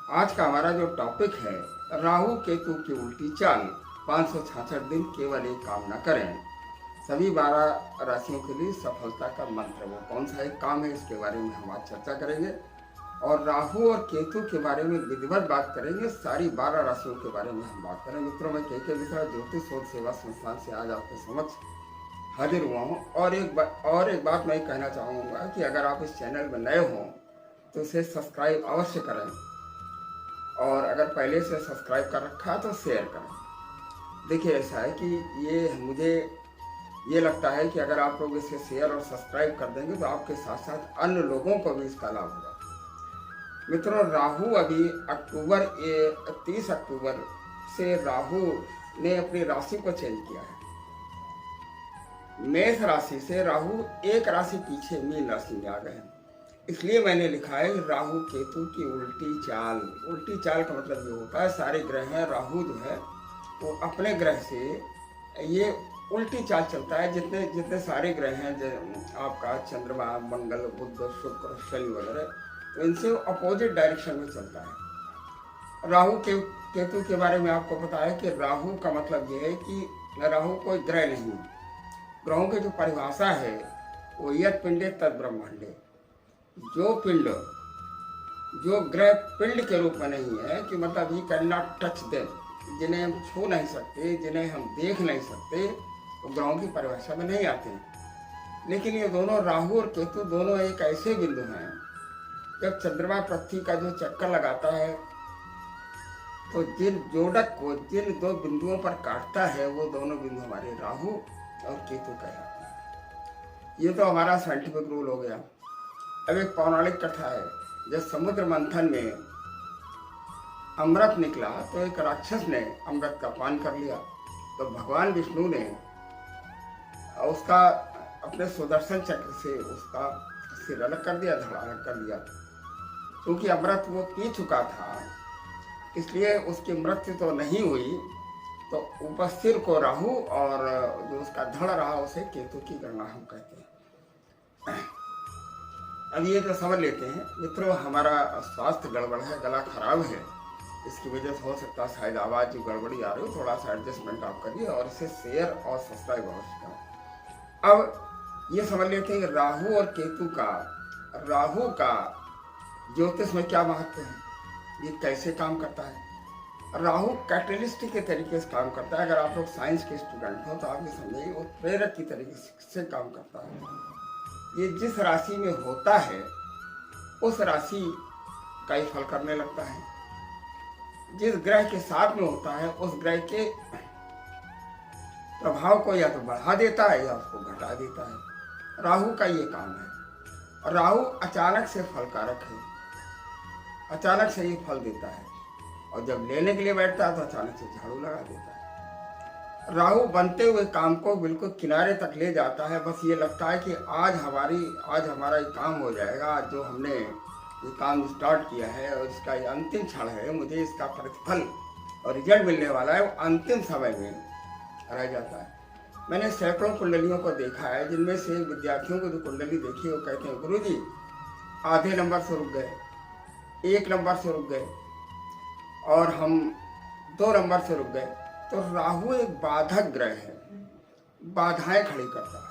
आज का हमारा जो टॉपिक है, राहु केतु की उल्टी चाल। 566 दिन केवल एक काम न करें। सभी 12 राशियों के लिए सफलता का मंत्र वो कौन सा एक काम है, इसके बारे में हम आज चर्चा करेंगे। और राहु और केतु के बारे में विधिवत बात करेंगे। सारी 12 राशियों के बारे में हम बात करेंगे। मित्रों, मैं के मिश्रा ज्योतिष शोध सेवा संस्थान से आज आपके समक्ष हाजिर हुआ हूँ। और एक बात मैं कहना चाहूँगा कि अगर आप इस चैनल में नए हों तो इसे सब्सक्राइब अवश्य करें, और अगर पहले से सब्सक्राइब कर रखा है तो शेयर करें। देखिए, ऐसा है कि मुझे ये लगता है कि अगर आप लोग इसे शेयर और सब्सक्राइब कर देंगे तो आपके साथ साथ अन्य लोगों को भी इसका लाभ होगा। मित्रों, राहु अभी 30 अक्टूबर से राहु ने अपनी राशि को चेंज किया है। मेष राशि से राहु एक राशि पीछे मीन राशि में आ गए हैं। इसलिए मैंने लिखा है राहु केतु की उल्टी चाल। उल्टी चाल का मतलब ये होता है, सारे ग्रह हैं, राहु जो है वो अपने ग्रह से ये उल्टी चाल चलता है। जितने सारे ग्रह हैं, आपका चंद्रमा, मंगल, बुध, शुक्र, शनि वगैरह, तो इनसे अपोजिट डायरेक्शन में चलता है। राहु केतु के बारे में आपको पता है कि राहु का मतलब ये है कि राहु कोई ग्रह नहीं। ग्रहों की जो परिभाषा है वो यत् पिंडे तद ब्रह्मांडे। जो ग्रह पिंड के रूप में नहीं है, कि मतलब he can not touch them, जिन्हें हम छू नहीं सकते, जिन्हें हम देख नहीं सकते, तो ग्रहों की परिभाषा में नहीं आते हैं। लेकिन ये दोनों, राहु और केतु, दोनों एक ऐसे बिंदु हैं, जब चंद्रमा पृथ्वी का जो चक्कर लगाता है तो जिन जोड़क को जिन दो बिंदुओं पर काटता है, वो दोनों बिंदु हमारे राहु और केतु कहलाते हैं। ये तो हमारा साइंटिफिक रूल हो गया। अब एक पौराणिक कथा है, जब समुद्र मंथन में अमृत निकला तो एक राक्षस ने अमृत का पान कर लिया। तो भगवान विष्णु ने उसका अपने सुदर्शन चक्र से उसका सिर अलग कर दिया, धड़ अलग कर दिया। क्योंकि अमृत वो पी चुका था, इसलिए उसकी मृत्यु तो नहीं हुई। तो ऊपर सिर को राहु और जो उसका धड़ रहा उसे केतु की गणना हम कहते हैं। अब ये तो समझ लेते हैं मित्रों, हमारा स्वास्थ्य गड़बड़ है, गला खराब है, इसकी वजह से हो सकता है शायद आवाज़ जो गड़बड़ी आ रही हो, थोड़ा सा एडजस्टमेंट आप करिए और इसे शेयर और सब्सक्राइब अवश्य करें। अब ये समझ लेते हैं कि राहु और केतु का, राहु का ज्योतिष में क्या महत्व है, ये कैसे काम करता है। राहु कैटलिस्ट के तरीके से काम करता है। अगर आप लोग साइंस के स्टूडेंट हो तो आप ये समझिए, वो प्रेरक की तरीके से काम करता है। ये जिस राशि में होता है उस राशि का ही फल करने लगता है। जिस ग्रह के साथ में होता है उस ग्रह के प्रभाव को या तो बढ़ा देता है या उसको घटा देता है। राहु का ये काम है। और राहु अचानक से फलकारक है, अचानक से ये फल देता है, और जब लेने के लिए बैठता है तो अचानक से झाड़ू लगा देता है। राहु बनते हुए काम को बिल्कुल किनारे तक ले जाता है। बस ये लगता है कि आज हमारा ये काम हो जाएगा, आज जो हमने ये काम स्टार्ट किया है और इसका ये अंतिम क्षण है, मुझे इसका प्रतिफल और रिजल्ट मिलने वाला है, वो अंतिम समय में रह जाता है। मैंने सैकड़ों कुंडलियों को देखा है, जिनमें से विद्यार्थियों को जो कुंडली देखी वो कहते हैं, गुरुजी आधे नंबर से रुक गए, 1 नंबर से रुक गए, और हम 2 नंबर से रुक गए। तो राहु एक बाधक ग्रह है, बाधाएं खड़ी करता है।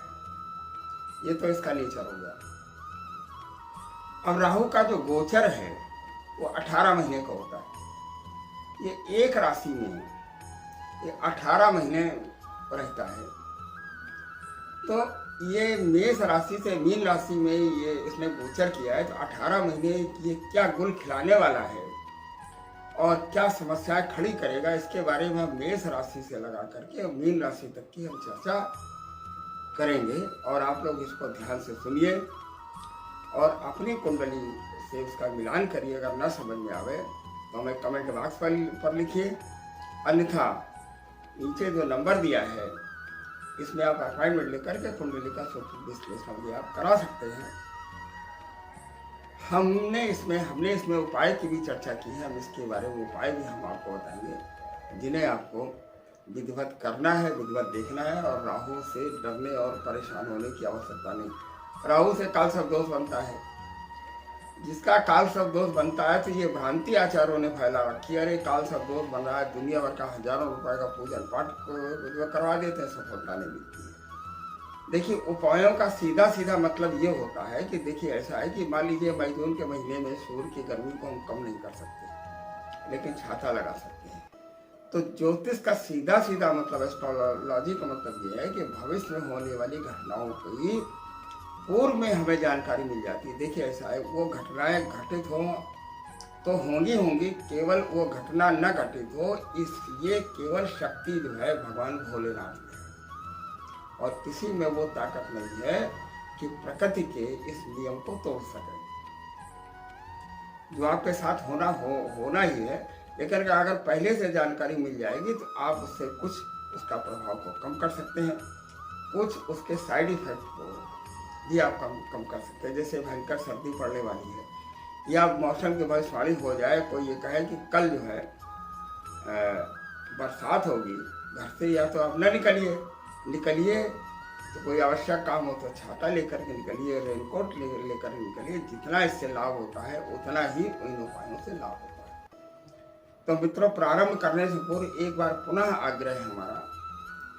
ये तो इसका नेचर हो गया। अब राहु का जो गोचर है वो 18 महीने का होता है। ये एक राशि में ये 18 महीने रहता है। तो ये मेष राशि से मीन राशि में ये इसने गोचर किया है। तो 18 महीने ये क्या गुल खिलाने वाला है और क्या समस्याएं खड़ी करेगा, इसके बारे में हम मेष राशि से लगा करके मीन राशि तक की हम चर्चा करेंगे। और आप लोग इसको ध्यान से सुनिए और अपनी कुंडली से उसका मिलान करिए। अगर न समझ में आवे तो हमें कमेंट बॉक्स पर लिखिए, अन्यथा नीचे जो नंबर दिया है इसमें आप अपॉइंटमेंट लेकर के कुंडली का सटीक विश्लेषण भी आप करा सकते हैं। हमने इसमें उपाय की भी चर्चा की है। हम इसके बारे में उपाय भी हम आपको बताएंगे, जिन्हें आपको विधिवत करना है, विधिवत देखना है। और राहु से डरने और परेशान होने की आवश्यकता नहीं। राहु से काल सर्प दोष बनता है, जिसका काल सब दोष बनता है, तो ये भ्रांति आचार्यों ने फैला रखी है, अरे काल सब दोष बन रहा है, दुनिया भर का हजारों रुपए का पूजन पाठ जो करवा देते हैं, सफलता नहीं मिलती है। देखिए, उपायों का सीधा सीधा मतलब ये होता है कि देखिए ऐसा है कि मान लीजिए मई जून के महीने में सूर्य की गर्मी को हम कम नहीं कर सकते, लेकिन छाता लगा सकते हैं। तो ज्योतिष का सीधा सीधा मतलब, एस्ट्रोलॉजी का मतलब ये है कि भविष्य में होने वाली घटनाओं की पूर्व में हमें जानकारी मिल जाती है। देखिए ऐसा है, वो घटनाएं घटित हो तो होंगी, केवल वो घटना न घटित हो, इसलिए केवल शक्ति जो है भगवान भोलेनाथ में है, और किसी में वो ताकत नहीं है कि प्रकृति के इस नियम को तोड़ सके। जो आपके साथ होना ही है, लेकिन अगर पहले से जानकारी मिल जाएगी तो आप उससे कुछ उसका प्रभाव को कम कर सकते हैं, कुछ उसके साइड इफेक्ट को भी आप कम कर सकते हैं। जैसे भयंकर सर्दी पड़ने वाली है, या मौसम की भविष्यवाणी हो जाए, कोई ये कहे कि कल जो है बरसात होगी, घर से या तो आप न निकलिए, तो कोई आवश्यक काम हो तो छाता लेकर के निकलिए, रेनकोट लेकर निकलिए। जितना इससे लाभ होता है उतना ही इन उपायों से लाभ होता है। तो मित्रों, प्रारंभ करने से पूर्व एक बार पुनः आग्रह है हमारा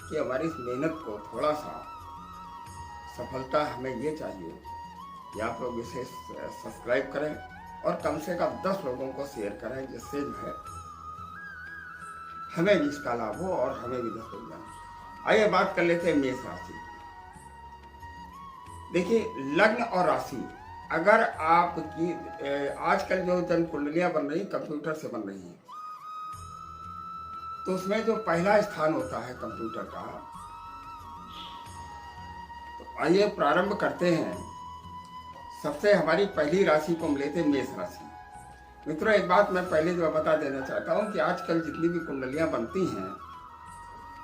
कि हमारी इस मेहनत को थोड़ा सा सफलता हमें ये चाहिए कि आप लोग इसे सब्सक्राइब करें और कम से कम 10 लोगों को शेयर करें, जिससे जो है हमें भी इसका लाभ हो और हमें भी 10 लोग जाने। आइए बात कर लेते हैं मेष राशि। देखिए, लग्न और राशि, अगर आपकी आजकल जो जन्म कुंडलियां बन रही कंप्यूटर से बन रही हैं, तो उसमें जो पहला स्थान होता है कंप्यूटर का, तो आइए प्रारंभ करते हैं। सबसे हमारी पहली राशि को हम लेते हैं मेष राशि। मित्रों, एक बात मैं पहले जो बता देना चाहता हूँ कि आजकल जितनी भी कुंडलियां बनती हैं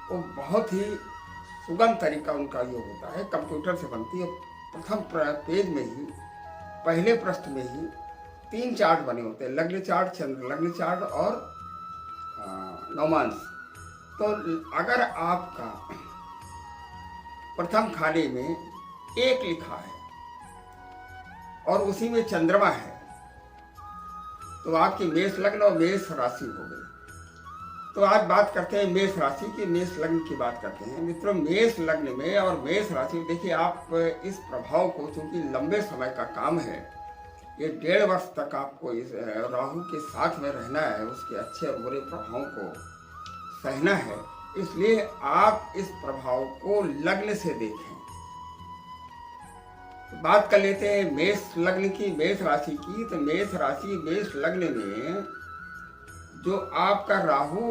वो बहुत ही सुगम तरीका उनका ये होता है, कंप्यूटर से बनती है। प्रथम पेज में ही, पहले पृष्ठ में ही 3 चार्ट बने होते हैं, लग्न चार्ट, चंद्र लग्न चार्ट और नवमांश। तो अगर आपका प्रथम खाने में 1 लिखा है और उसी में चंद्रमा है, तो आपकी मेष लग्न और मेष राशि हो गई। तो आज बात करते हैं मेष राशि की, मेष लग्न की बात करते हैं। मित्रों, मेष लग्न में और मेष राशि में देखिए, आप इस प्रभाव को, चूंकि लंबे समय का काम है, ये 1.5 वर्ष तक आपको इस राहु के साथ में रहना है, उसके अच्छे और बुरे प्रभावों को सहना है, इसलिए आप इस प्रभाव को लग्न से देखें। तो बात कर लेते हैं मेष लग्न की, मेष राशि की। तो मेष राशि मेष लग्न में जो आपका राहु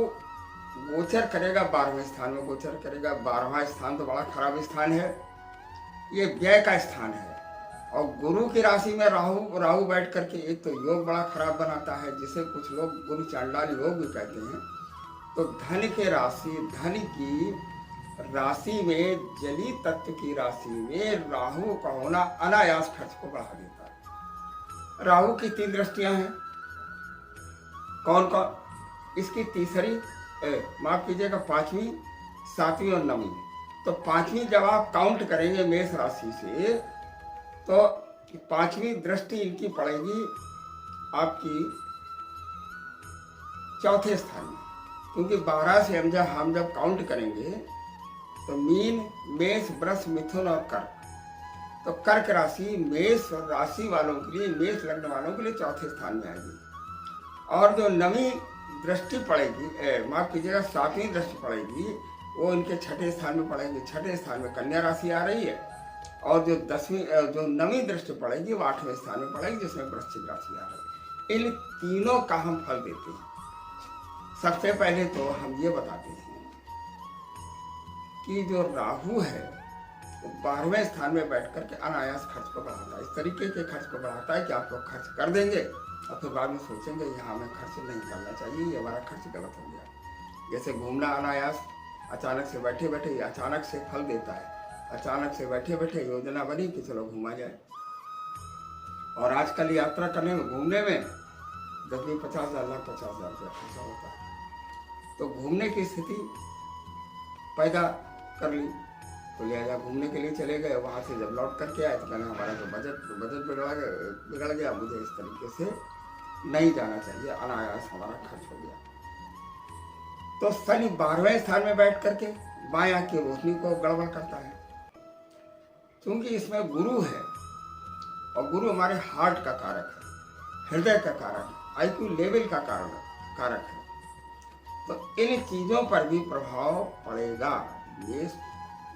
गोचर करेगा 12वें स्थान में गोचर करेगा। 12वां स्थान तो बड़ा खराब स्थान है, ये व्यय का स्थान है, और गुरु की राशि में राहु बैठ करके एक तो योग बड़ा खराब बनाता है, जिसे कुछ लोग गुरु चांडाल योग भी कहते हैं। तो धन की राशि में, जली तत्व की राशि में राहु का होना अनायास खर्च को बढ़ा देता है। राहु की 3 दृष्टियां हैं, कौन कौन? इसकी तीसरी, माफ कीजिएगा, 5वीं, 7वीं और 9वीं। तो 5वीं जब आप काउंट करेंगे मेष राशि से, तो 5वीं दृष्टि इनकी पड़ेगी आपकी 4थे स्थान में, क्योंकि 12 से हम जब काउंट करेंगे तो मीन, मेष, वृष, मिथुन और कर्क। तो कर्क राशि मेष राशि वालों के लिए, मेष लग्न वालों के लिए 4थे स्थान में आएगी। और जो 9वीं दृष्टि पड़ेगी, माफ कीजिएगा 7वीं दृष्टि पड़ेगी, वो इनके 6ठे स्थान में पड़ेगी। 6ठे स्थान में कन्या राशि आ रही है, और जो 9वीं दृष्टि पड़ेगी वो 8वें स्थान में पड़ेगी, जिसमें वृश्चिक राशि आ रही है। इन तीनों का हम फल देते हैं। सबसे पहले तो हम ये बताते हैं कि जो राहु है वो 12वें स्थान में बैठ करके अनायास खर्च को बढ़ाता है। इस तरीके के खर्च को बढ़ाता है कि आप लोग खर्च कर देंगे और फिर बाद में सोचेंगे यहाँ हमें खर्च नहीं करना चाहिए, ये हमारा खर्च गलत हो गया। जैसे घूमना अनायास, अचानक से बैठे बैठे अचानक से फल देता है। अचानक से बैठे बैठे योजना बनी कि चलो घूमा जाए, और आजकल यात्रा करने में, घूमने में 10-20, 50,000, लाख 50,000 रुपया खर्चा होता है। तो घूमने की स्थिति पैदा कर ली, तो लिहाजा घूमने के लिए चले गए। वहाँ से जब लौट करके आए तो कहना हमारा जो बजट बिगड़ गया, मुझे इस तरीके से नहीं जाना चाहिए, अनायास हमारा खर्च हो गया। तो शनि 12वें स्थान में बैठ करके बाएं आंख की रोशनी को गड़बड़ करता है, क्योंकि इसमें गुरु है और गुरु हमारे हार्ट का कारक है, हृदय का कारक है, आईक्यू लेवल का कारक है। तो इन चीजों पर भी प्रभाव पड़ेगा। मेष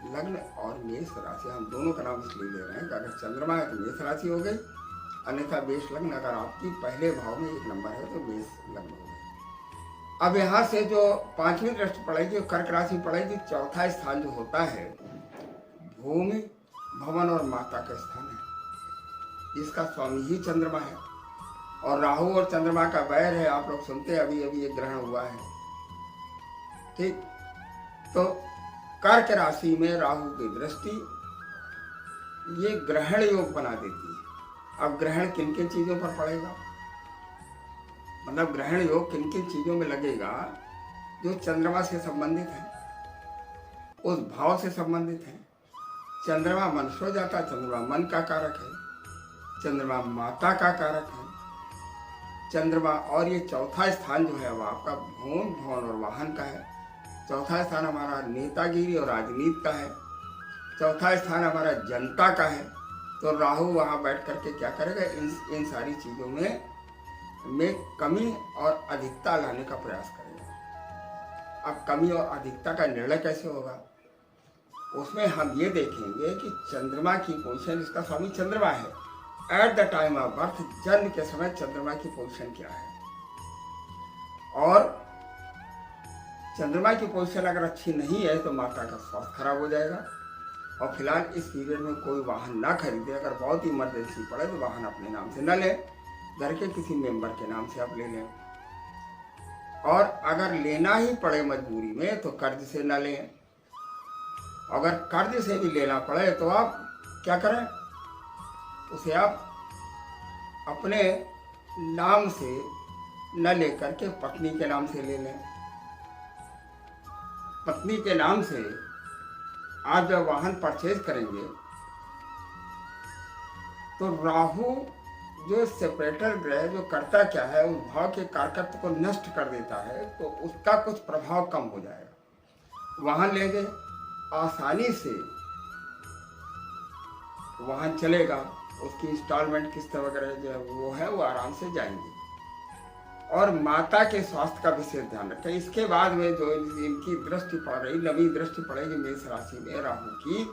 लग्न और मेष राशि, हम दोनों का नाम इसलिए ले रहे हैं कि अगर चंद्रमा है तो मेष राशि हो गई, अन्यथा मेष लग्न अगर आपकी पहले भाव में 1 नंबर है तो मेष लग्न हो गई। अब यहाँ से जो 5वीं दृष्टि पड़ेगी, कर्क राशि पड़ेगी, चौथा स्थान जो होता है भूमि, भवन और माता का स्थान है, इसका स्वामी ही चंद्रमा है। और राहु और चंद्रमा का वैर है, आप लोग सुनते हैं अभी अभी एक ग्रहण हुआ है, ठीक। तो कर्क राशि में राहु की दृष्टि ये ग्रहण योग बना देती है। अब ग्रहण किन किन चीजों पर पड़ेगा, मतलब ग्रहण योग किन किन चीजों में लगेगा, जो चंद्रमा से संबंधित है, उस भाव से संबंधित है। चंद्रमा मनुष्य जाता, चंद्रमा मन का कारक है, चंद्रमा माता का कारक है, चंद्रमा। और ये चौथा स्थान जो है वो आपका भूमि, भवन और वाहन का है। चौथा स्थान हमारा नेतागिरी और राजनीति का है, चौथा स्थान हमारा जनता का है। तो राहु वहाँ बैठ करके क्या करेगा, इन सारी चीज़ों में कमी और अधिकता लाने का प्रयास करेगा। अब कमी और अधिकता का निर्णय कैसे होगा, उसमें हम ये देखेंगे कि चंद्रमा की पोजीशन, इसका स्वामी चंद्रमा है, at the time of birth, जन्म के समय चंद्रमा की पोजीशन क्या है। और चंद्रमा की पोजीशन अगर अच्छी नहीं है तो माता का स्वास्थ्य खराब हो जाएगा। और फिलहाल इस पीरियड में कोई वाहन ना खरीदे, अगर बहुत ही इमरजेंसी पड़े तो वाहन अपने नाम से न लें, घर के किसी मेंबर के नाम से आप ले लें। और अगर लेना ही पड़े मजबूरी में तो कर्ज से न लें। अगर कर्ज से भी लेना पड़े तो आप क्या करें, उसे आप अपने नाम से न लेकर के पत्नी के नाम से ले लें। पत्नी के नाम से आप जब वाहन परचेज करेंगे तो राहु जो सेपरेटर ग्रह जो करता क्या है, उस भाव के कारकत्व को नष्ट कर देता है, तो उसका कुछ प्रभाव कम हो जाएगा। वाहन लेंगे, आसानी से वाहन चलेगा, उसकी इंस्टॉलमेंट किस्त वगैरह जो वो है वो आराम से जाएंगे। और माता के स्वास्थ्य का विशेष ध्यान रखें। इसके बाद में जो इनकी दृष्टि पड़ रही, नवी दृष्टि पड़ेगी मेष राशि में राहु की,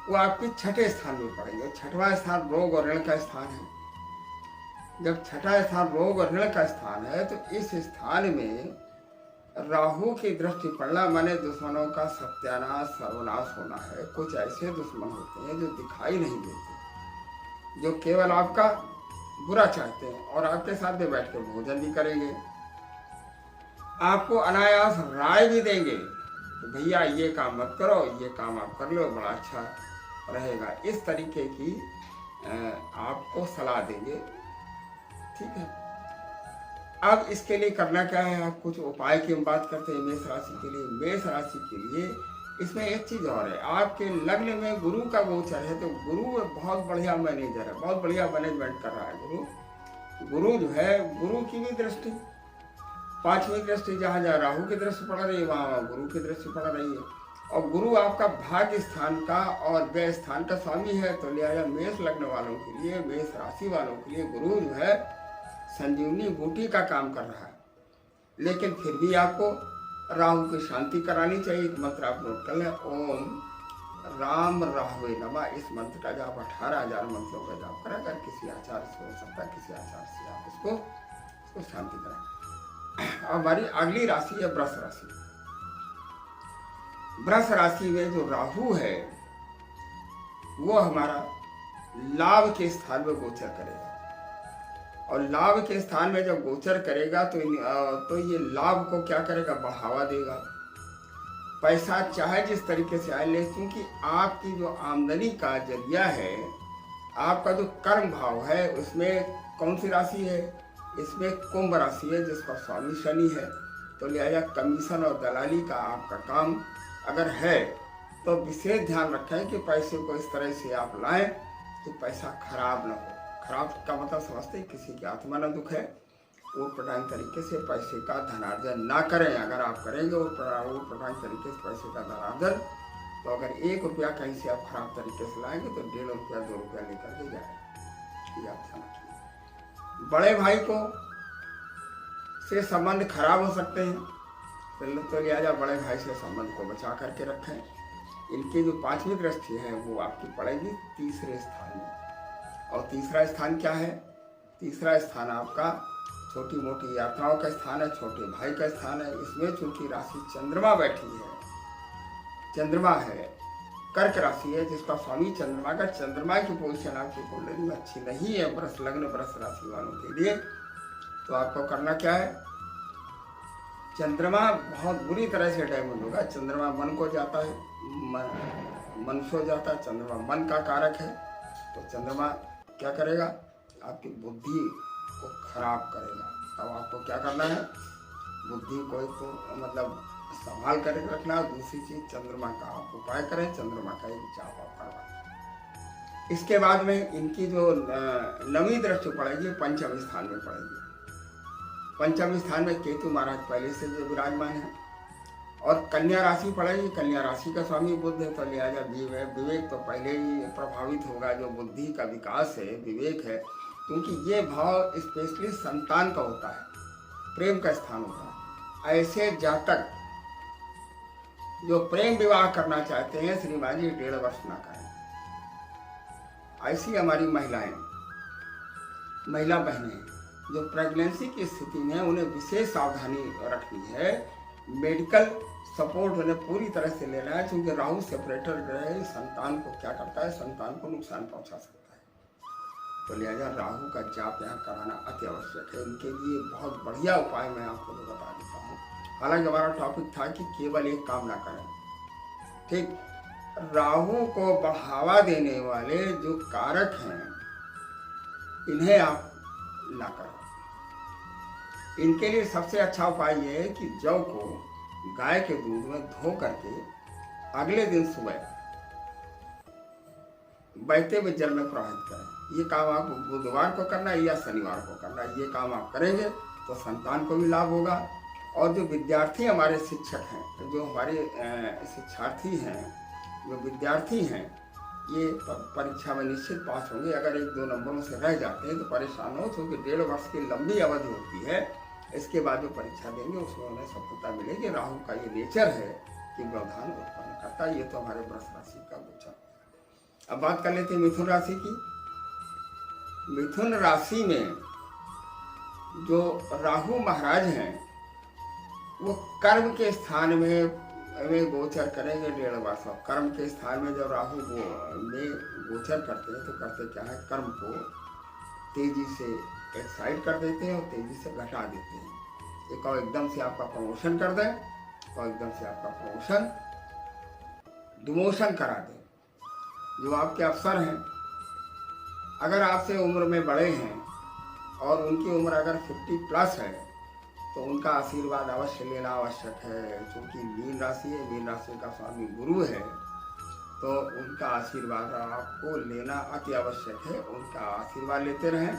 वो आपके 6ठे स्थान में पड़ेंगे। 6वां स्थान रोग और ऋण का स्थान है। जब 6ठा स्थान रोग और ऋण का स्थान है तो इस स्थान में राहु की दृष्टि पड़ना माने दुश्मनों का सत्यानाश, सर्वनाश होना है। कुछ ऐसे दुश्मन होते हैं जो दिखाई नहीं देते, जो केवल आपका बुरा चाहते हैं और आपके साथ में बैठ कर भोजन भी करेंगे, आपको अनायास राय भी देंगे तो भैया ये काम मत करो, ये काम आप कर लो, बड़ा अच्छा रहेगा। इस तरीके की आपको सलाह देंगे, ठीक है। अब इसके लिए करना क्या है, आप कुछ उपाय की हम बात करते हैं मेष राशि के लिए। मेष राशि के लिए इसमें एक चीज और है, आपके लग्न में गुरु का गोचर है, तो गुरु बहुत बढ़िया मैनेजर है, बहुत बढ़िया मैनेजमेंट कर रहा है। गुरु जो है, गुरु की भी दृष्टि, 5वीं दृष्टि जहाँ जहाँ राहु की दृष्टि पड़ रही है वहाँ गुरु की दृष्टि पड़ रही है। और गुरु आपका भाग्य स्थान का और व्यय स्थान का स्वामी है। तो लिहाजा मेष लग्न वालों के लिए, मेष राशि वालों के लिए गुरु जो है संजीवनी बूटी का काम कर रहा है। लेकिन फिर भी आपको राहु की शांति करानी चाहिए। एक मंत्र आप नोट कर लें, ओम राम राहवे नमः। इस मंत्र का जाप 18,000 मंत्रों का जाप करें। अगर किसी आचार्य से हो सकता है, किसी आचार्य से आप इसको शांति करें। हमारी अगली राशि है वृष राशि। वृष राशि में जो राहु है वो हमारा लाभ के स्थान में गोचर करेगा। और लाभ के स्थान में जब गोचर करेगा तो ये लाभ को क्या करेगा, बढ़ावा देगा। पैसा चाहे जिस तरीके से आए, ले क्योंकि आपकी जो आमदनी का जरिया है, आपका जो कर्म भाव है, उसमें कौन सी राशि है, इसमें कुंभ राशि है जिसका स्वामी शनि है। तो लिहाजा कमीशन और दलाली का आपका काम अगर है तो विशेष ध्यान रखें कि पैसे को इस तरह से आप लाएं कि पैसा खराब न हो। खराब का मतलब समझते हैं, किसी की आत्मा न दुख है। ऊट पटांग तरीके से पैसे का धनार्जन ना करें। अगर आप करेंगे ऊट पटांग तरीके से पैसे का धनार्जन, तो अगर 1 रुपया कहीं से आप खराब तरीके से लाएंगे तो 1.5 रुपया 2 रुपया लेकर के जाएंगे। ये आप समझिए। बड़े भाई को से संबंध खराब हो सकते हैं, तो लिहाजा बड़े भाई से संबंध को बचा करके रखें। इनकी जो 5वीं दृष्टि है वो आपकी पड़ेगी तीसरे स्थान में। और तीसरा स्थान क्या है? तीसरा स्थान आपका छोटी मोटी यात्राओं का स्थान है, छोटे भाई का स्थान है। इसमें चूंकि राशि चंद्रमा बैठी है, चंद्रमा है, कर्क राशि है, जिसका स्वामी चंद्रमा का, चंद्रमा की पोजीशन आपकी कुंडली में अच्छी नहीं है वृष लग्न वृष राशि वालों के लिए। तो आपको करना क्या है? चंद्रमा बहुत बुरी तरह से डैमेज होगा। चंद्रमा मन को जाता है, मन सो जाता है। चंद्रमा मन का कारक है, तो चंद्रमा क्या करेगा? आपकी बुद्धि को खराब करेगा। तब आपको क्या करना है? बुद्धि को तो मतलब संभाल कर रखना। दूसरी चीज, चंद्रमा का आप उपाय करें, चंद्रमा का एक जाप आप करवाएं। इसके बाद में इनकी जो 9वीं दृष्टि पड़ेगी 5वें स्थान में पड़ेगी। 5वें स्थान में केतु महाराज पहले से जो विराजमान है। और कन्या राशि पड़ेगी। कन्या राशि का स्वामी बुध है, तो लिहाजा विवेक तो पहले ही प्रभावित होगा। जो बुद्धि का विकास है, विवेक है, क्योंकि ये भाव स्पेशली संतान का होता है, प्रेम का स्थान होता है। ऐसे जातक जो प्रेम विवाह करना चाहते हैं, श्रीमान जी 1.5 वर्ष ना करें। ऐसी हमारी महिला बहनें जो प्रेगनेंसी की स्थिति में, उन्हें विशेष सावधानी रखनी है। मेडिकल सपोर्ट उन्हें पूरी तरह से लेना है, क्योंकि राहु सेपरेटर ग्रह संतान को क्या करता है? संतान को नुकसान पहुंचा सकता है। तो लिहाजा राहु का जाप यहाँ कराना अति आवश्यक है। इनके लिए बहुत बढ़िया उपाय मैं आपको तो बता देता हूँ। हालांकि हमारा टॉपिक था कि केवल एक काम ना करें, ठीक। राहु को बढ़ावा देने वाले जो कारक हैं, इन्हें आप ना करें। इनके लिए सबसे अच्छा उपाय यह है कि जौ को गाय के दूध में धो करके अगले दिन सुबह बहते हुए जल में प्रवाहित करें। ये काम आप बुधवार को करना है या शनिवार को करना है। ये काम आप करेंगे तो संतान को भी लाभ होगा। और जो विद्यार्थी हमारे शिक्षक हैं, जो हमारे शिक्षार्थी हैं, जो विद्यार्थी हैं, ये परीक्षा में निश्चित पास होंगे। अगर 1-2 नंबरों से रह जाते हैं तो परेशान हो, क्योंकि 1.5 वर्ष की लंबी अवधि होती है। इसके बाद जो परीक्षा देंगे उसमें उन्हें सफलता मिलेगी। राहु का ये नेचर है कि व्यवधान उत्पन्न करता है। ये तो हमारे वृष राशि का गोचर। अब बात कर लेते हैं मिथुन राशि की। मिथुन राशि में जो राहु महाराज हैं, वो कर्म के स्थान में गोचर करेंगे 1.5 वर्ष। कर्म के स्थान में जब राहु में गोचर करते हैं तो करते क्या है? कर्म को तेजी से एक साइड कर देते हैं और तेजी से घटा देते हैं। एक और एकदम से आपका प्रमोशन कर दें, और एकदम से आपका प्रमोशन डिमोशन करा दें। जो आपके अफसर हैं, अगर आपसे उम्र में बड़े हैं और उनकी उम्र अगर 50+ है, तो उनका आशीर्वाद अवश्य लेना आवश्यक है। क्योंकि मीन राशि है, मीन राशि का स्वामी गुरु है, तो उनका आशीर्वाद आपको लेना अति आवश्यक है। उनका आशीर्वाद लेते रहें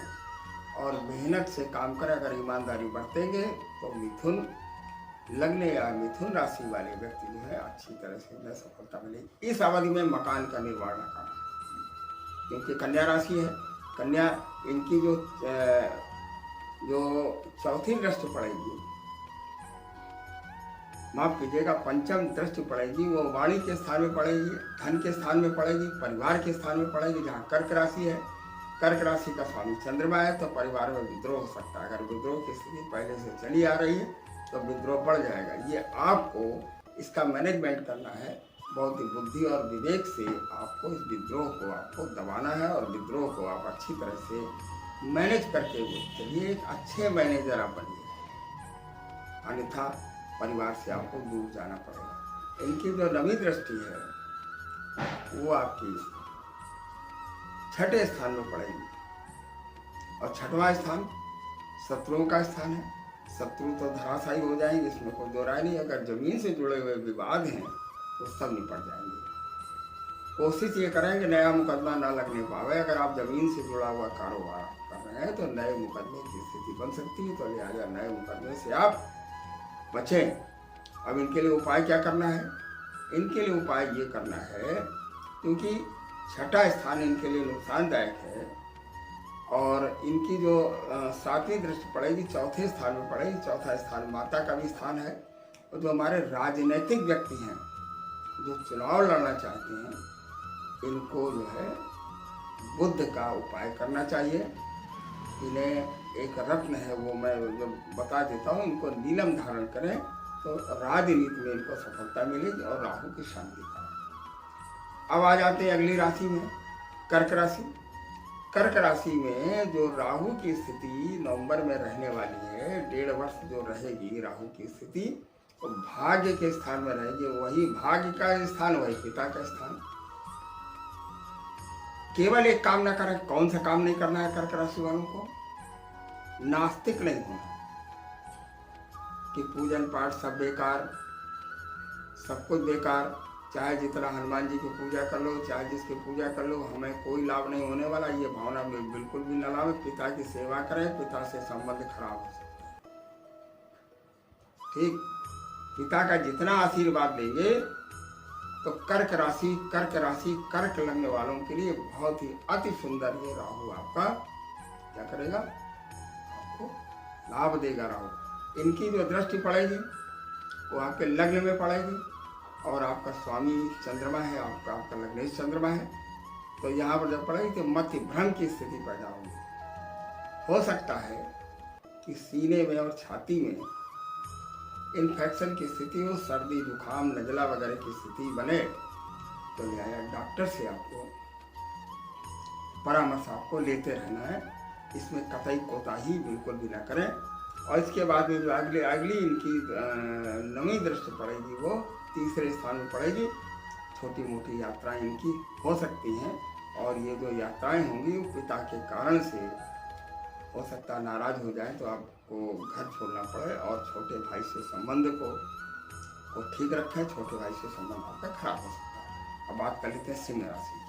और मेहनत से काम करें। अगर ईमानदारी बरतेंगे तो मिथुन लग्न या मिथुन राशि वाले व्यक्ति जो है अच्छी तरह से उन्हें सफलता मिलेगी। इस अवधि में मकान का निर्माण न करना, क्योंकि कन्या राशि है। कन्या, इनकी जो चौथी दृष्टि पड़ेगी, माफ कीजिएगा, 5वीं दृष्टि पड़ेगी, वो वाणी के स्थान में पड़ेगी, धन के स्थान में पड़ेगी, परिवार के स्थान में पड़ेगी, जहाँ कर्क राशि है। कर्क राशि का स्वामी चंद्रमा है, तो परिवार में विद्रोह हो सकता है। अगर विद्रोह की स्थिति पहले से चली आ रही है तो विद्रोह बढ़ जाएगा। ये आपको इसका मैनेजमेंट करना है। बहुत ही बुद्धि और विवेक से आपको इस विद्रोह को आपको दबाना है, और विद्रोह को आप अच्छी तरह से मैनेज करके चलिए। एक अच्छे मैनेजर आप बनिए, अन्यथा परिवार से आपको दूर जाना पड़ेगा। इनकी जो 9वीं दृष्टि है वो आपकी 6ठे स्थान में पड़ेगी, और 6वां स्थान शत्रुओं का स्थान है। शत्रु तो धराशायी हो जाएंगे, इसमें कोई दो राय नहीं। अगर जमीन से जुड़े हुए विवाद हैं तो सब निपट जाएंगे। कोशिश ये करें कि नया मुकदमा ना लगने पावे। अगर आप जमीन से जुड़ा हुआ कारोबार कर रहे हैं तो नए मुकदमे की स्थिति बन सकती है, तो लिहाजा नए मुकदमे से आप बचें। अब इनके लिए उपाय क्या करना है? इनके लिए उपाय ये करना है, क्योंकि छठा स्थान इनके लिए नुकसानदायक है और इनकी जो सातवीं दृष्टि पड़ेगी चौथे स्थान में पड़ेगी। चौथा स्थान माता का भी स्थान है, और जो हमारे राजनीतिक व्यक्ति हैं जो चुनाव लड़ना चाहते हैं, इनको जो है बुद्ध का उपाय करना चाहिए। इन्हें एक रत्न है, वो मैं जो बता देता हूँ, इनको नीलम धारण करें तो राजनीति में इनको सफलता मिलेगी और राहु की शांति का। अब आ जाते हैं अगली राशि में, कर्क राशि। कर्क राशि में जो राहु की स्थिति नवंबर में रहने वाली है, 1.5 वर्ष जो रहेगी राहु की स्थिति, तो भाग्य के स्थान में रहेगी। वही भाग्य का स्थान, वही पिता का स्थान। केवल एक काम ना करें। कौन सा काम नहीं करना है कर्क राशि वालों को? नास्तिक नहीं होना कि पूजन पाठ सब बेकार, सब कुछ बेकार। चाहे जितना हनुमान जी की पूजा कर लो, चाहे जिसकी पूजा कर लो, हमें कोई लाभ नहीं होने वाला, ये भावना में बिल्कुल भी न लावे। पिता की सेवा करें, पिता से संबंध खराब हो सकता है। ठीक, पिता का जितना आशीर्वाद लेंगे तो कर्क लगने वालों के लिए बहुत ही अति सुंदर ये राहु आपका क्या करेगा? आपको लाभ देगा। राहु इनकी जो दृष्टि पड़ेगी वो आपके लग्न में पड़ेगी, और आपका स्वामी चंद्रमा है, आपका लग्नेश चंद्रमा है, तो यहाँ पर जब पड़ेगी तो मति भ्रम की स्थिति पैदा होगी। हो सकता है कि सीने में और छाती में इन्फेक्शन की स्थिति हो, सर्दी जुकाम नजला वगैरह की स्थिति बने, तो लिहाजा डॉक्टर से आपको परामर्श आपको लेते रहना है। इसमें कतई कोताही बिल्कुल भी ना करें। और इसके बाद में जो अगली इनकी नवीं दृष्टि पड़ेगी वो तीसरे स्थान में पड़ेगी। छोटी मोटी यात्राएं इनकी हो सकती हैं, और ये जो यात्राएं होंगी वो पिता के कारण से हो सकता है नाराज हो जाए तो आपको घर छोड़ना पड़े, और छोटे भाई से संबंध को ठीक रखें। छोटे भाई से संबंध आपका खराब हो सकता है। अब बात कर लेते हैं सिंह राशि की।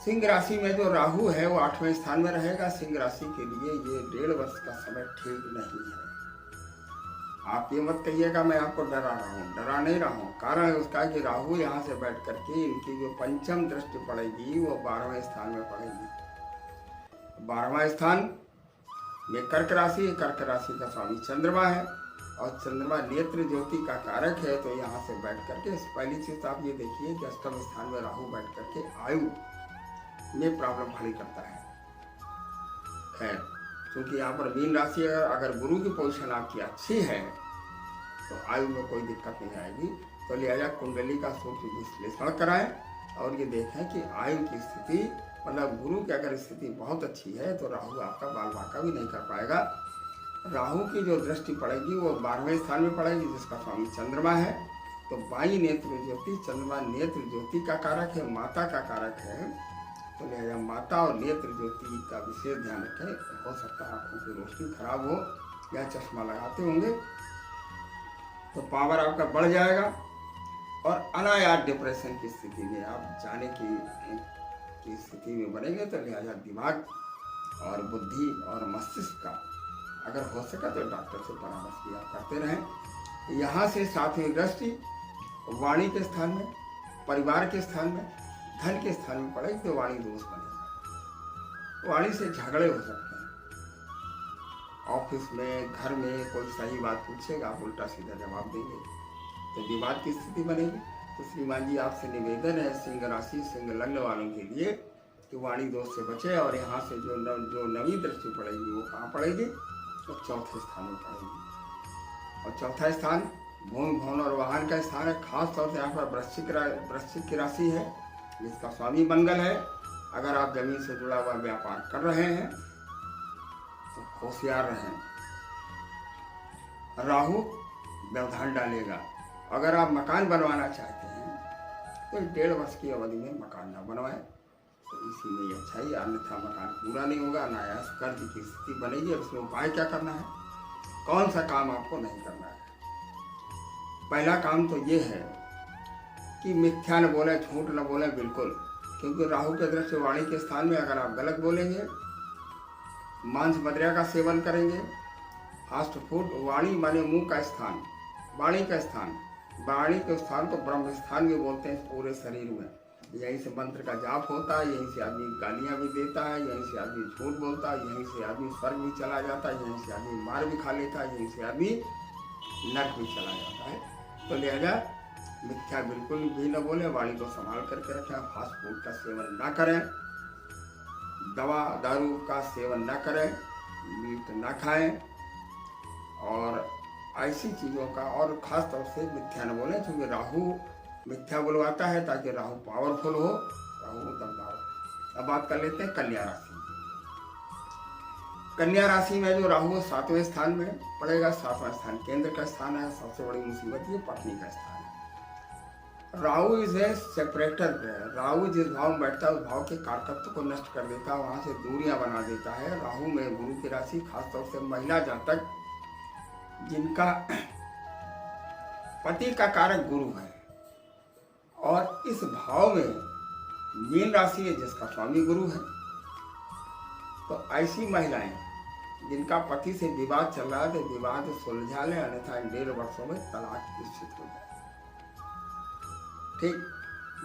सिंह राशि में जो राहु है वो 8वें स्थान में रहेगा। सिंह राशि के लिए ये 1.5 वर्ष का समय ठीक नहीं है। आप ये मत कहिएगा मैं आपको डरा रहा हूँ, डरा नहीं रहा हूँ। कारण है उसका कि राहु यहाँ से बैठ करके इनकी जो पंचम दृष्टि पड़ेगी वो 12वें स्थान में पड़ेगी। 12वां स्थान में कर्क राशि है। कर्क राशि का स्वामी चंद्रमा है, और चंद्रमा नेत्र ज्योति का कारक है। तो यहाँ से बैठ करके पहली चीज आप ये देखिए कि 8वें स्थान में राहु बैठ करके आयु में प्रॉब्लम खड़ी करता है। खैर, क्योंकि यहाँ पर मीन राशि अगर गुरु की पोजीशन आपकी अच्छी है तो आयु में कोई दिक्कत नहीं आएगी। तो लिहाजा कुंडली का सूक्ष्म विश्लेषण कराएं और ये देखें कि आयु की स्थिति, मतलब गुरु की अगर स्थिति बहुत अच्छी है तो राहु आपका बाल बाका भी नहीं कर पाएगा। राहु की जो दृष्टि पड़ेगी वो 12वें स्थान में पड़ेगी, जिसका स्वामी चंद्रमा है। तो बाई नेत्र ज्योति, चंद्रमा नेत्र ज्योति का कारक है, माता का कारक है। तो लिहाजा माता और नेत्र ज्योति का विशेष ध्यान रखें। हो सकता है आंखों की रोशनी खराब हो, या चश्मा लगाते होंगे तो पावर आपका बढ़ जाएगा, और अनायास डिप्रेशन की स्थिति में आप जाने की स्थिति में बनेंगे। तो लिहाजा दिमाग और बुद्धि और मस्तिष्क का अगर हो सका तो डॉक्टर से परामर्श भी आप करते रहें। यहाँ से 7वीं दृष्टि वाणी के स्थान में, परिवार के स्थान में, धन के स्थान में पड़ेगी तो वाणी दोष बनेगा। वाणी से झगड़े हो सकते हैं। ऑफिस में, घर में कोई सही बात पूछेगा, आप उल्टा सीधा जवाब देंगे तो विवाद की स्थिति बनेगी। तो श्रीमान जी आपसे निवेदन है सिंह राशि सिंह लग्न वालों के लिए कि वाणी दोष से बचे। और यहाँ से जो नवी दृष्टि पड़ेगी वो कहाँ पड़ेगी? तो 4थे स्थान में पड़ेगी। और चौथा स्थान भूमि भवन और वाहन का स्थान है। खास तौर से यहाँ पर वृश्चिक की राशि है, जिसका स्वामी मंगल है। अगर आप जमीन से जुड़ा हुआ व्यापार कर रहे हैं तो होशियार रहें, राहु व्यवधान डालेगा। अगर आप मकान बनवाना चाहते हैं तो 1.5 वर्ष की अवधि में मकान ना बनवाएं, तो इसी में ये अच्छा ही। अन्यथा मकान पूरा नहीं होगा, अनायास कर्ज की स्थिति बनेगी। और उसमें उपाय क्या करना है, कौन सा काम आपको नहीं करना है? पहला काम तो ये है कि मिथ्या न बोले, झूठ न बोले बिल्कुल, क्योंकि राहु के दृष्टि वाणी के स्थान में अगर आप गलत बोलेंगे, मांस मदिरा का सेवन करेंगे, फास्ट फूड, वाणी माने मुंह का स्थान, वाणी का स्थान, वाणी के स्थान को ब्रह्म स्थान भी बोलते हैं पूरे शरीर में। यहीं से मंत्र का जाप होता है, यहीं से आदमी गालियाँ भी देता है, यहीं से आदमी झूठ बोलता है, यहीं से आदमी स्वर्ग भी चला जाता है, यहीं से आदमी मार भी खा लेता है, यहीं से आदमी नरक भी चला जाता है। तो लिहाजा मिथ्या बिल्कुल भी न बोले, वाणी को संभाल करके रखें, फास्ट फूड का सेवन न करें, दवा दारू का सेवन न करें, मीट न खाएं, और ऐसी चीज़ों का, और ख़ास तौर से मिथ्या न बोलें, क्योंकि राहु मिथ्या बुलवाता है ताकि राहु पावरफुल हो, राहु दमदार। अब बात कर लेते हैं कन्या राशि। कन्या राशि में जो राहु 7वें स्थान में पड़ेगा, 7वां स्थान केंद्र का स्थान है, सबसे बड़ी मुसीबत ये पत्नी का स्थान है। राहु इज ए सेपरेटर है, राहु जिस भाव में बैठता है उस भाव के कारकत्व को नष्ट कर देता है, वहाँ से दूरियां बना देता है। राहु में गुरु की राशि, खासतौर से महिला जातक जिनका पति का कारक गुरु है, और इस भाव में मीन राशि है जिसका स्वामी गुरु है, तो ऐसी महिलाएं जिनका पति से विवाद चल रहा है तो विवाद सुलझा ले, अन्यथा 1.5 वर्षों में तलाक निश्चित हो जाए। ठीक,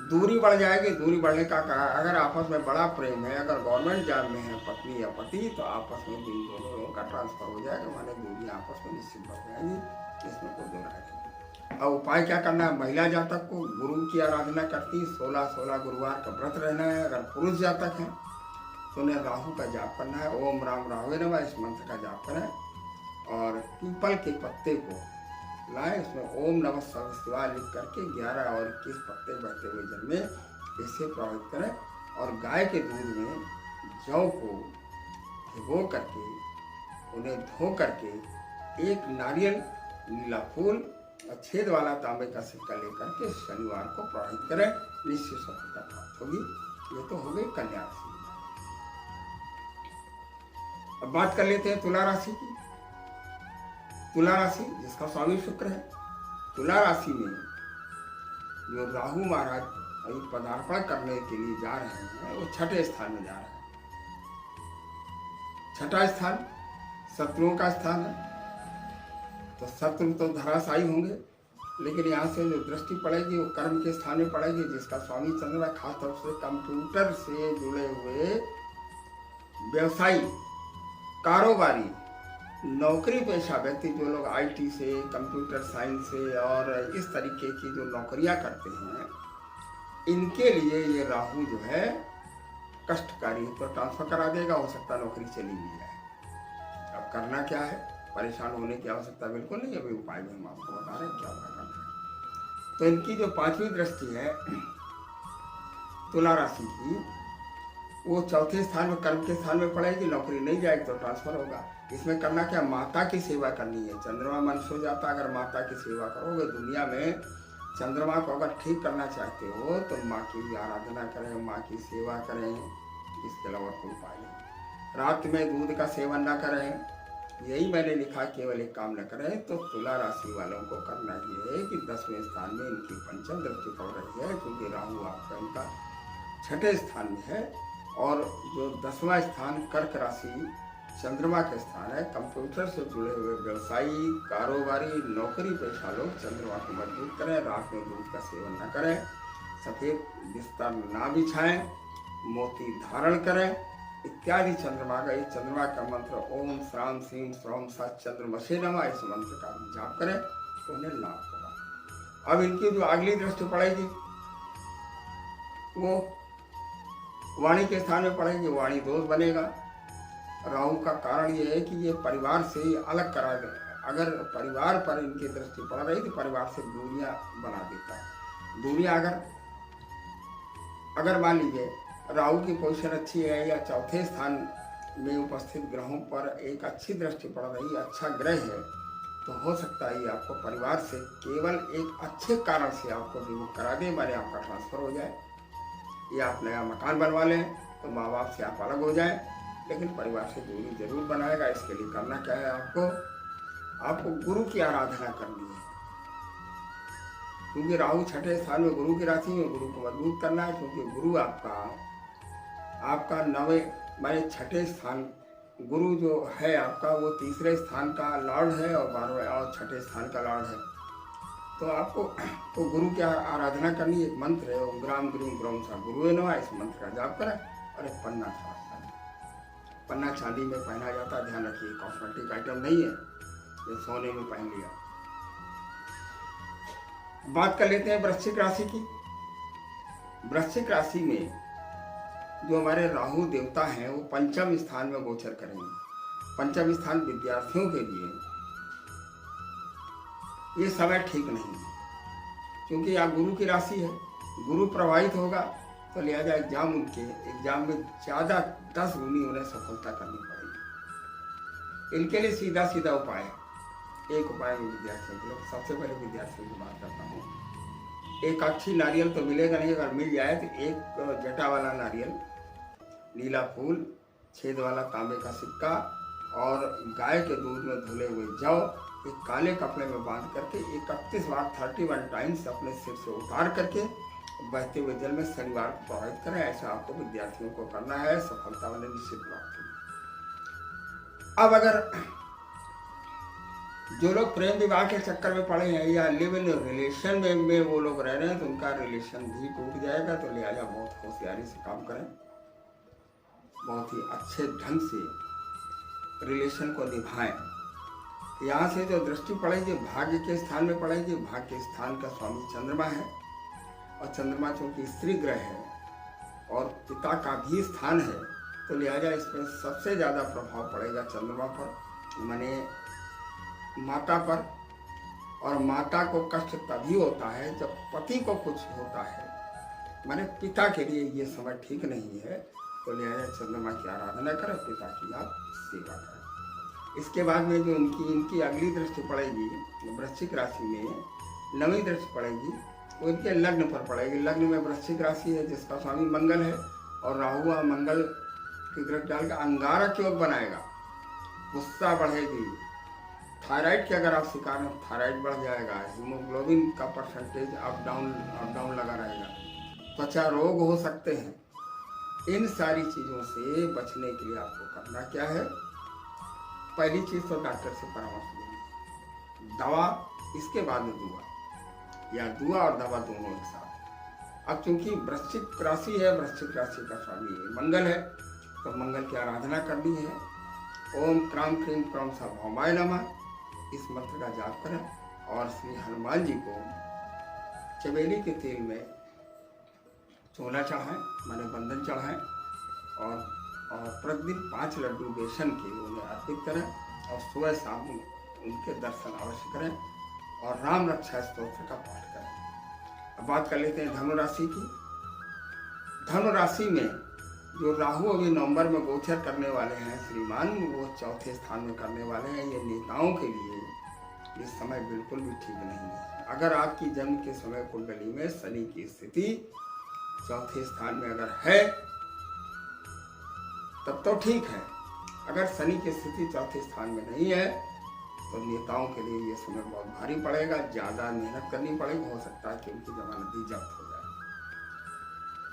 दूरी बढ़ जाएगी। दूरी बढ़ने का अगर आपस में बड़ा प्रेम है, अगर गवर्नमेंट जॉब में है पत्नी या पति, तो आपस में दोनों लोगों का ट्रांसफर हो जाएगा, माने दूरी आपस में निश्चित बढ़ जाएगी, इसमें कोई दो राय नहीं। अब उपाय क्या करना है? महिला जातक को गुरु की आराधना करती 16 गुरुवार का व्रत रहना है। अगर पुरुष जातक है तो उन्हें राहु का जाप करना है, ओम राम राहुवे नमः, इस मंत्र का जाप करें, और पीपल के पत्ते को लाएं, उसमें ओम नमः शिवाय लिख करके 11 और 21 पत्ते बहते हुए जल में इससे प्रभावित करें, और गाय के दूध में जौ को भिगो करके उन्हें धो करके एक नारियल, नीला फूल और छेद वाला तांबे का सिक्का लेकर के शनिवार को प्रवाहित करें, निश्चित सफलता प्राप्त होगी। ये तो हो गई कन्या राशि। अब बात कर लेते हैं तुला राशि की। तुला राशि जिसका स्वामी शुक्र है, तुला राशि में जो राहु महाराज अभी पदार्पण करने के लिए जा रहे हैं वो 6ठे स्थान में जा रहे हैं। 6ठा स्थान शत्रुओं का स्थान है, तो शत्रु तो धराशायी होंगे, लेकिन यहाँ से जो दृष्टि पड़ेगी वो कर्म के स्थान में पड़ेगी, जिसका स्वामी चंद्रमा खासतौर से कंप्यूटर से जुड़े हुए व्यवसायी, कारोबारी, नौकरी पेशा व्यक्ति, जो लोग आईटी से, कंप्यूटर साइंस से और इस तरीके की जो नौकरियां करते हैं, इनके लिए ये राहु जो है कष्टकारी, तो ट्रांसफर करा देगा, हो सकता है नौकरी चली भी जाए। अब करना क्या है? परेशान होने की आवश्यकता बिल्कुल नहीं, अभी उपाय भी हम आपको बता रहे हैं क्या उपाय करना है। तो इनकी जो 5वीं दृष्टि है तुला राशि की, वो 4थे स्थान में कर्म के स्थान में पड़ेगी, नौकरी नहीं जाएगी तो ट्रांसफर होगा। इसमें करना क्या? माता की सेवा करनी है। चंद्रमा मन सो जाता, अगर माता की सेवा करोगे दुनिया में, चंद्रमा को अगर ठीक करना चाहते हो तो माँ की आराधना करें, माँ की सेवा करें, इसके अलावा कोई उपाय नहीं। रात में दूध का सेवन न करें, यही मैंने लिखा, केवल एक काम न करें। तो तुला राशि वालों को करना ये है कि 10वें स्थान में इनकी पंचम दृष्टि पड़ रही है, क्योंकि राहु आपका इनका 6ठे स्थान में है, और जो 10वां स्थान कर्क राशि चंद्रमा के स्थान है। कंप्यूटर से जुड़े हुए व्यवसायी, कारोबारी, नौकरी पेशा लोग चंद्रमा को मजबूत करें, रात में दूध का सेवन न करें, सफ़ेद बिस्तर ना बिछाएं, मोती धारण करें इत्यादि। चंद्रमा का मंत्र ओम श्राम श्रीम श्रौम सत चंद्रमसे नमः, इस मंत्र का जाप करें तो उन्हें लाभ होगा। अब इनकी जो अगली दृष्टि पड़ेगी वो वाणी के स्थान में पड़ेगी, वाणी दोष बनेगा। राहु का कारण ये है कि ये परिवार से ही अलग करा दे, अगर परिवार पर इनकी दृष्टि पड़ रही तो परिवार से दूरियां बना देता है। दूरियां अगर मान लीजिए राहु की पोजीशन अच्छी है या 4थे स्थान में उपस्थित ग्रहों पर एक अच्छी दृष्टि पड़ रही, अच्छा ग्रह है, तो हो सकता है आपको परिवार से केवल एक अच्छे कारण से आपको विमुख करा दे, माने आपका ट्रांसफर हो जाए, या आप नया मकान बनवा लें तो माँ बाप से आप अलग हो जाए, लेकिन परिवार से दूरी जरूर बनाएगा। इसके लिए करना क्या है? आपको गुरु की आराधना करनी है। क्योंकि राहु छठे स्थान में गुरु की राशि में, गुरु को मजबूत करना है, क्योंकि गुरु आपका नवे माने छठे स्थान, गुरु जो है आपका वो तीसरे स्थान का लॉर्ड है और 12वें और छठे स्थान का लॉर्ड है। तो आपको तो गुरु की आराधना करनी, एक मंत्र है ओम ग्राम गुरु ग्रौम सा गुरुवे नमः, इस मंत्र का जाप करें। और एक पन्ना चांदी में पहना जाता है, ध्यान रखिए, कॉस्मेटिक आइटम नहीं है, ये सोने में पहन लिया। बात कर लेते हैं वृश्चिक राशि की। वृश्चिक राशि में जो हमारे राहु देवता हैं वो पंचम स्थान में गोचर करेंगे। पंचम स्थान विद्यार्थियों के लिए ये समय ठीक नहीं है, क्योंकि आप गुरु की राशि है, गुरु प्रभावित होगा तो लिहाजा एग्जाम में ज़्यादा 10 गुनी उन्हें सफलता करनी पड़ेगी। इनके लिए सीधा सीधा उपाय है, एक उपाय है विद्यार्थियों के लिए। सबसे पहले विद्यार्थियों की बात करता हूँ। एक अच्छी नारियल तो मिलेगा नहीं, अगर मिल जाए तो एक जटा वाला नारियल, नीला फूल, छेद वाला तांबे का सिक्का और गाय के दूध में धुले हुए जौ एक काले कपड़े में बांध करके 31 बार 31 टाइम्स अपने सिर से उतार करके बहते हुए जल में शनिवार को प्रभावित करें। ऐसा आपको विद्यार्थियों को करना है, सफलता वाले निश्चित प्राप्त होगी। अब अगर जो लोग प्रेम विवाह के चक्कर में पड़े हैं या लिव इन रिलेशन में वो लोग रह रहे हैं तो उनका रिलेशन भी टूट जाएगा, तो लिहाजा बहुत होशियारी से काम करें, बहुत ही अच्छे ढंग से रिलेशन को निभाएं। यहाँ से जो दृष्टि पड़ेगी भाग्य के स्थान में पड़ेगी। भाग्य के स्थान का स्वामी चंद्रमा है और चंद्रमा चूंकि स्त्री ग्रह है और पिता का भी स्थान है, तो लिहाजा इस पर सबसे ज़्यादा प्रभाव पड़ेगा चंद्रमा पर, माने माता पर। और माता को कष्ट तभी होता है जब पति को कुछ होता है, माने पिता के लिए ये समय ठीक नहीं है, तो लिहाजा चंद्रमा की आराधना करें, पिता की आप सेवा करें। इसके बाद में जो इनकी अगली दृष्टि पड़ेगी वृश्चिक राशि में, नवी दृष्टि पड़ेगी, वो इनके लग्न पर पड़ेगी। लग्न में वृश्चिक राशि है जिसका स्वामी मंगल है और राहु और मंगल की दृष्टि डालकर अंगारक योग बनाएगा, गुस्सा बढ़ेगी, थायराइड के अगर आप शिकार हैं थायराइड बढ़ जाएगा, हीमोग्लोबिन का परसेंटेज अप डाउन लगा रहेगा, त्वचा रोग हो सकते हैं। इन सारी चीज़ों से बचने के लिए आपको करना क्या है? पहली चीज़ तो डॉक्टर से परामर्श लेंगे, दवा, इसके बाद में दुआ, या दुआ और दवा दोनों एक साथ। अब चूंकि वृश्चिक राशि है, वृश्चिक राशि का स्वामी मंगल है, तो मंगल की आराधना करनी है। ओम क्राम क्रीम क्रम सा भौमाय नमः, इस मंत्र का जाप करें और श्री हनुमान जी को चमेली के तेल में चोला चढ़ाएं, माने बंधन चढ़ाएं और प्रतिदिन 5 लड्डू बेसन के उन्हें अर्पित करें और सुबह शाम उनके दर्शन अवश्य करें और राम रक्षा स्तोत्र का पाठ करें। अब बात कर लेते हैं धनु राशि की। धनु राशि में जो राहु अभी नवंबर में गोचर करने वाले हैं श्रीमान, वो चौथे स्थान में करने वाले हैं। ये नेताओं के लिए ये समय बिल्कुल भी ठीक नहीं है। अगर आपकी जन्म के समय कुंडली में शनि की स्थिति चौथे स्थान में अगर है तब तो ठीक है, अगर शनि की स्थिति चौथे स्थान में नहीं है तो नेताओं के लिए ये समय बहुत भारी पड़ेगा, ज़्यादा मेहनत करनी पड़ेगी, हो सकता है कि उनकी जमानत भी जब्त हो जाए।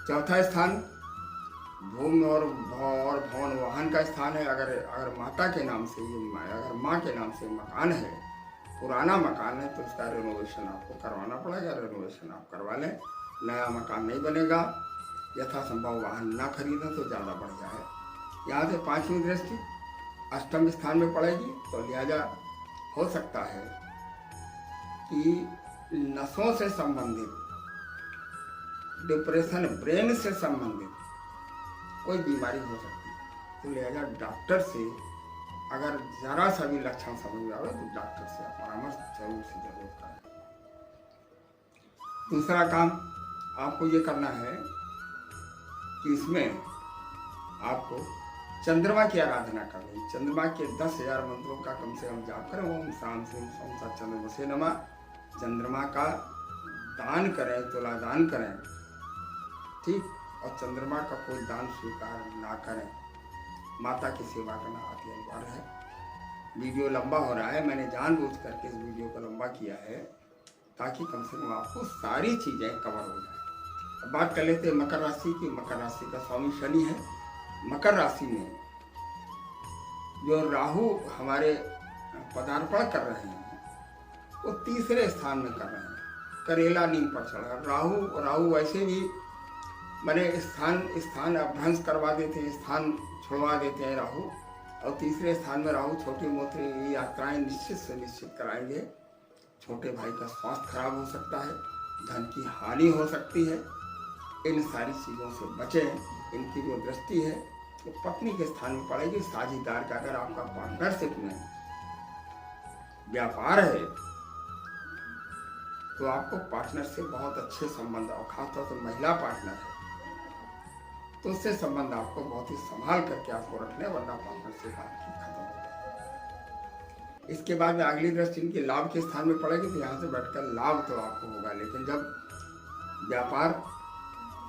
चौथा स्थान भूमि और भवन वाहन का स्थान है। अगर माता के नाम से अगर माँ के नाम से मकान है, पुराना मकान है, तो उसका रेनोवेशन आपको करवाना पड़ेगा। रेनोवेशन आप करवा लें, नया मकान नहीं बनेगा। यथासंभव वाहन ना खरीदें तो ज़्यादा बढ़िया है। यहाँ से 5वीं दृष्टि अष्टम स्थान में पड़ेगी, तो लिहाजा हो सकता है कि नसों से संबंधित, डिप्रेशन, ब्रेन से संबंधित कोई बीमारी हो सकती है, तो लिहाजा डॉक्टर से अगर जरा सा भी लक्षण समझ में आए तो डॉक्टर से परामर्श जरूर से जरूर करें। दूसरा काम आपको ये करना है कि इसमें आपको चंद्रमा की आराधना करनी। चंद्रमा के 10,000 मंत्रों का कम से कम जाप करें। ओम शाम से सोम सा चंद्रमसे नमः। चंद्रमा का दान करें, तुला दान करें, ठीक, और चंद्रमा का कोई दान स्वीकार ना करें। माता की सेवा करना अति अनिवार्य है। वीडियो लंबा हो रहा है, मैंने जानबूझ करके इस वीडियो को लंबा किया है ताकि कम से कम आपको सारी चीज़ें कवर हो जाए। अब बात कर लेते हैं मकर राशि की। मकर राशि का स्वामी शनि है। मकर राशि में जो राहु हमारे पदार्पण कर रहे हैं वो तीसरे स्थान में कर रहे हैं। करेला नीम पर चढ़ा राहु वैसे भी मैंने स्थान अभ्रंश करवा देते हैं, स्थान छुड़वा देते हैं राहु। और तीसरे स्थान में राहु छोटी मोटी यात्राएं निश्चित से निश्चित कराएंगे। छोटे भाई का स्वास्थ्य खराब हो सकता है, धन की हानि हो सकती है। इन सारी चीज़ों से बचें। इनकी जो दृष्टि है वो पत्नी के स्थान में पड़ेगी। साझेदार का अगर आपका पार्टनरशिप में व्यापार है तो आपको पार्टनर से बहुत अच्छे संबंध, और खासतौर से महिला पार्टनर है तो उससे संबंध आपको बहुत ही संभाल करके आपको रखने, वरना पार्टनरशिप आपकी खत्म हो जाएगी। इसके बाद में अगली दृष्टि इनकी लाभ के स्थान में पड़ेगी, तो यहाँ से बैठकर लाभ तो आपको होगा। लेकिन जब व्यापार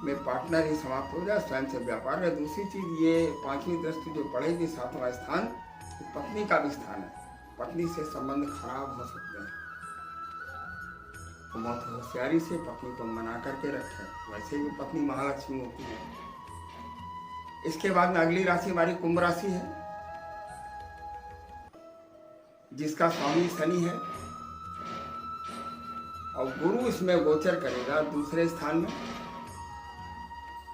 में पार्टनर ही समाप्त हो जाए, स्वयं से व्यापार है। दूसरी चीज ये पांचवी दृष्टि जो पड़ेगी, सातवां स्थान पत्नी का भी स्थान है। पत्नी से संबंध खराब हो सकते हैं, तो बहुत होशियारी से पत्नी को मना करके रखें। वैसे भी पत्नी महालक्ष्मी होती है। इसके बाद में अगली राशि हमारी कुंभ राशि है, जिसका स्वामी शनि है और गुरु इसमें गोचर करेगा दूसरे स्थान में,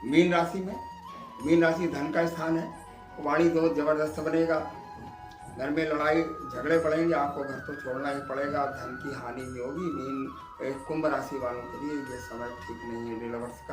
मीन राशि में। मीन राशि धन का स्थान है। वाणी दोष जबरदस्त बनेगा, घर में लड़ाई झगड़े पड़ेंगे, आपको घर तो छोड़ना ही पड़ेगा, धन की हानि भी होगी। मीन कुंभ राशि वालों के लिए ये समय ठीक नहीं है, डिलीवर्स का।